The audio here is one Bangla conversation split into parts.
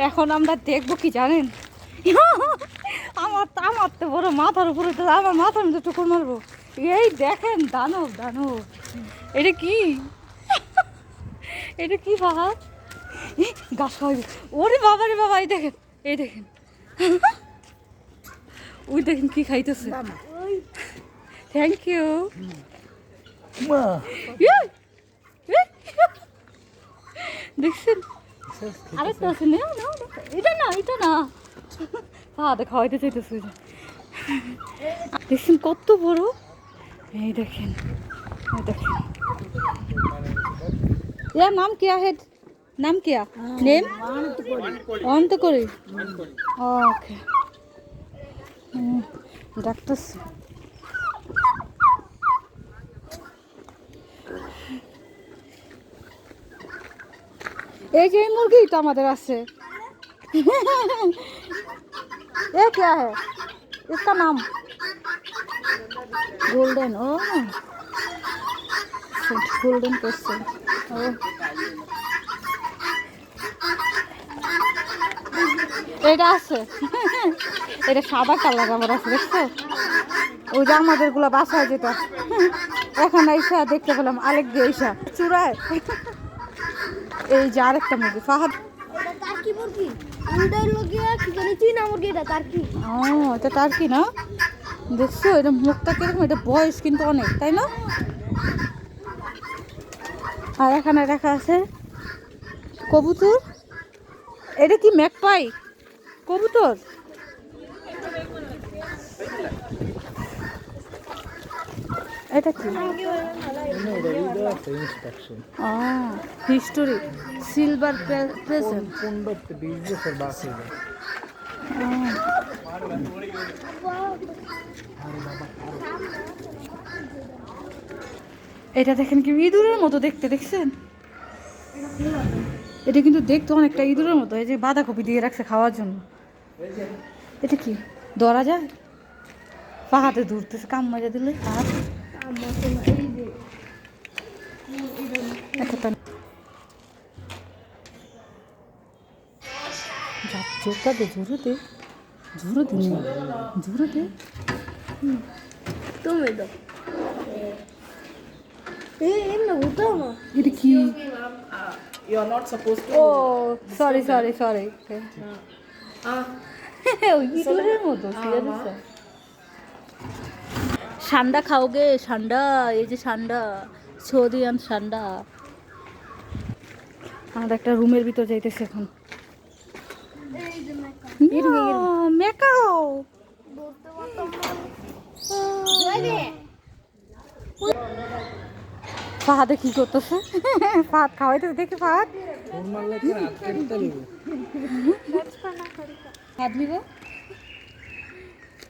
এখন আমরা দেখবো কি জানেন, আমার তো বড় মাথার উপরে, তো আমার মাথার মধ্যে টুকুর মারবো। এই দেখেন দানব দানব, এটা কি, এটা কি বাবা, গাছ খাওয়াইবে। ওরে বাবা রে বাবা, এই দেখেন, এই দেখেন, ওই দেখেন কি খাইতেছে। Thank you. দেখছেন আরেকটা আছে, এটা না, এটা না, হাতে খাওয়াইতে চাইতেছে। দেখছেন কত বড়, এই দেখেন, এই দেখেন। यार नाम क्या है, नाम क्या, नेम অন্ত করে। ওকে, ডাক্তার এই যে মুরগি তো আমাদের আছে। ये क्या है, इसका नाम गोल्डन। ओ गोल्डन पेशेंट। ओ এটা আছে, এটা সাদা কালার আবার আছে, দেখছো? ওই যে আমাদের গুলা বাসায় যেটা, এখন আইসা দেখতে পেলাম আরেক দিয়ে আইসা চূড়ায়। এই যে আরেকটা মুরগি ফাহাদ, টার্কি মুরগি, উইডার লগিয়া কি জানি চীনা মুরগি, এটা টার্কি। ও এটা টার্কি না, দেখছো এটা মুখটা কিরকম, এটা বয়স কিন্তু অনেক, তাই না? আর এখানে রাখা আছে কবুতর, এটা কি ম্যাকপাই কবুতর? এটা কি? History silver present. এটা দেখেন কি ইঁদুরের মতো দেখতে, দেখছেন? এটা কিন্তু দেখতে অনেকটা ইঁদুরের মতো। এই যে বাঁধাকপি দিয়ে রাখছে খাওয়ার জন্য। এটা কি ধরা যায়? পাহাড়ে ধরতেছে, কাম মারা দিলে যাচ্ছে জোরে দে, জোরে দে, জোরে দে। তুমি দাও, এমনি উঠাও না। এটা কি? You are not supposed to. ও সরি সরি সরি, ইঁদুরের মতো ঠিক আছে। সান্ডা খাওগে, সান্ডা, এই যে সান্ডা, সৌদিয়ান সান্ডা। আমাদের একটা রুমের ভিতর যাইতেছে এখন। মেকাও ফাহাদে কি করতেছে? ফাহাদ খাওয়াইতেছে, দেখি ফাহাদ হাত নিব,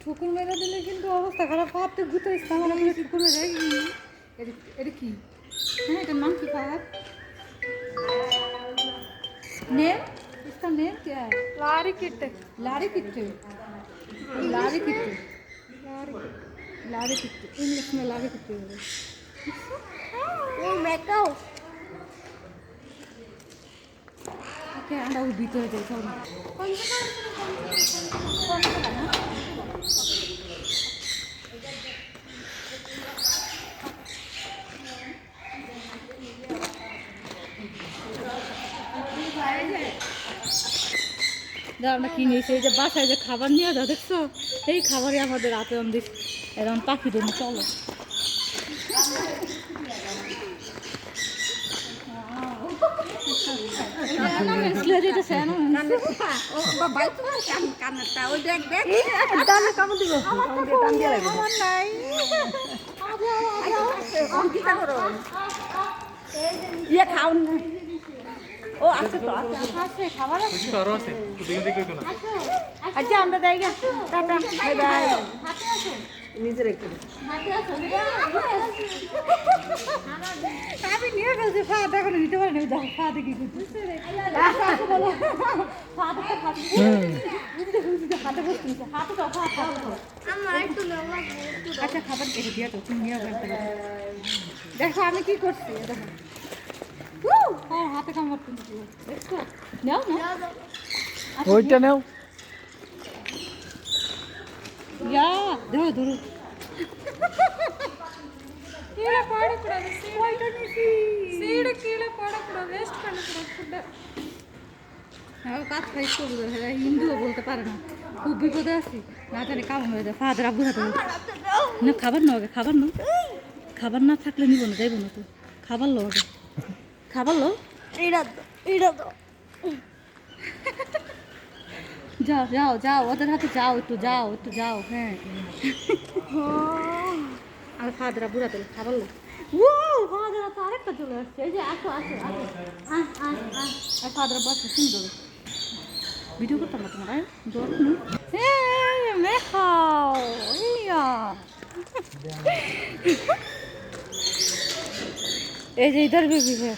ঠুকুর মেরে দিলে কিন্তু অবস্থা খারাপ। ফাহাদ তো গুতো ইসলাম ঠুকুর মেরে। এটা কি? হ্যাঁ, এটার নাম কি ফাহাদ? नेम, इसका नेम क्या है? लारी किट, लारी किट्टू, लारी किट्टू, लारी किट्टू, इंग्लिश में लारी किट्टू। वो मैकाओ। ओके, আমরা ওই ভিতরে যাই, চল। আমরা কিনে এসে এই যে বাসায় যে খাবার নিয়ে যাও, দেখছো? এই খাবারই আমাদের রাতে আমাদের এরকম পাখি দেন। চলো খাওন। ও আচ্ছা, তো আছে খাবার আছে, আচ্ছা আমরা যাই গা, টাটা বাই বাই। নিজের একটু আমি নিয়ে ফেলছি, ফাদ এখন নিতে পারি না। দেখো ফাদে কি করতেছে, হাতে বসতেছে, হাতে তো আচ্ছা খাবার কেটে দিয়ে তো তুমি নিয়ে ফেলতে। দেখো আমি কি করছি, দেখো হাতে কামড়, দেখছো? নাও না। ওইটা নাও యా ধরো ধরো கீழே போடக்கூடாது சீடு கீழே போடக்கூடாது வேஸ்ட் பண்ணக்கூடாது ஃபுட்டை কাজ খাই করবো হিন্দুও বলতে পারে না খুব বিপদে আছি না জানি কামড় হয়ে যায় ফাদার আব্বু হাতে না খাবার না আগে খাবার না খাবার না থাকলে নিব না যাইব না তো খাবার লো আগে খাবার লো এটা তো যাও যাও যাও ওদের হাতে যাও একটু যাও হ্যাঁ আর ফাদার আব্বু হাতে খাবার লো ও ফাদার হাতে আরেকটা চলে আসছে এই যে আসো আর ফাদার আব্বু আসছে সুন্দর ভিডিও করতাম না তোমার মেখাও ইয়া এই যে इधर भी है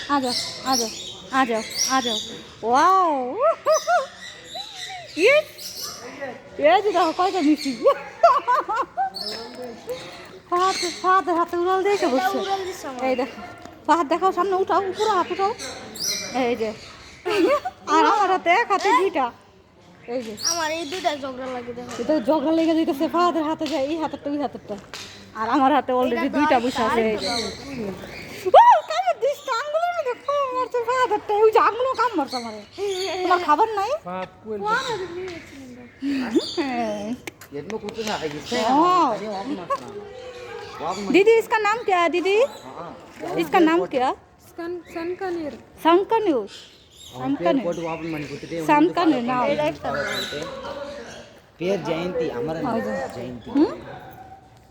आ जाओ वाओ ये যে দেখো কয়টা মিষ্টি ফাহাদ হাতে উড়াল দেখে বসছে এই দেখো ফাহাদ দেখাও সামনে উঠাও পুরো হাত উঠাও এই যে আর আমার হাতে এক হাতে দুইটা এই যে আমার এই দুইটা ঝগড়া লাগে দেখো এটা ঝগড়া লেগে যেতেছে ফাহাদের হাতে যায় এই হাতেরটা ওই হাতেরটা আর আমার হাতে অলরেডি দুইটা বসে আছে এই যে কামড় দিস তো আঙুলের মধ্যে কামড় মারছে ফাহাদেরটা ওই যে আঙুলও কামড় মারছে আমার তোমার খাবার নাই বাপ কোয়েল ಎದ್ಮು ಕೂತು ಆಗಿತ್ತೆ दीदी इसका नाम क्या है दीदी इसका नाम क्या சன்கனீர் शंकन्यूर ಕೋಟ್ ವಾಪನ್ ಮಾಡಿ ಕೂತಿದೆ शंकन्यूर नाम ಪೇರ್ ಜಯಂತಿ ಅಮರ ಜಯಂತಿ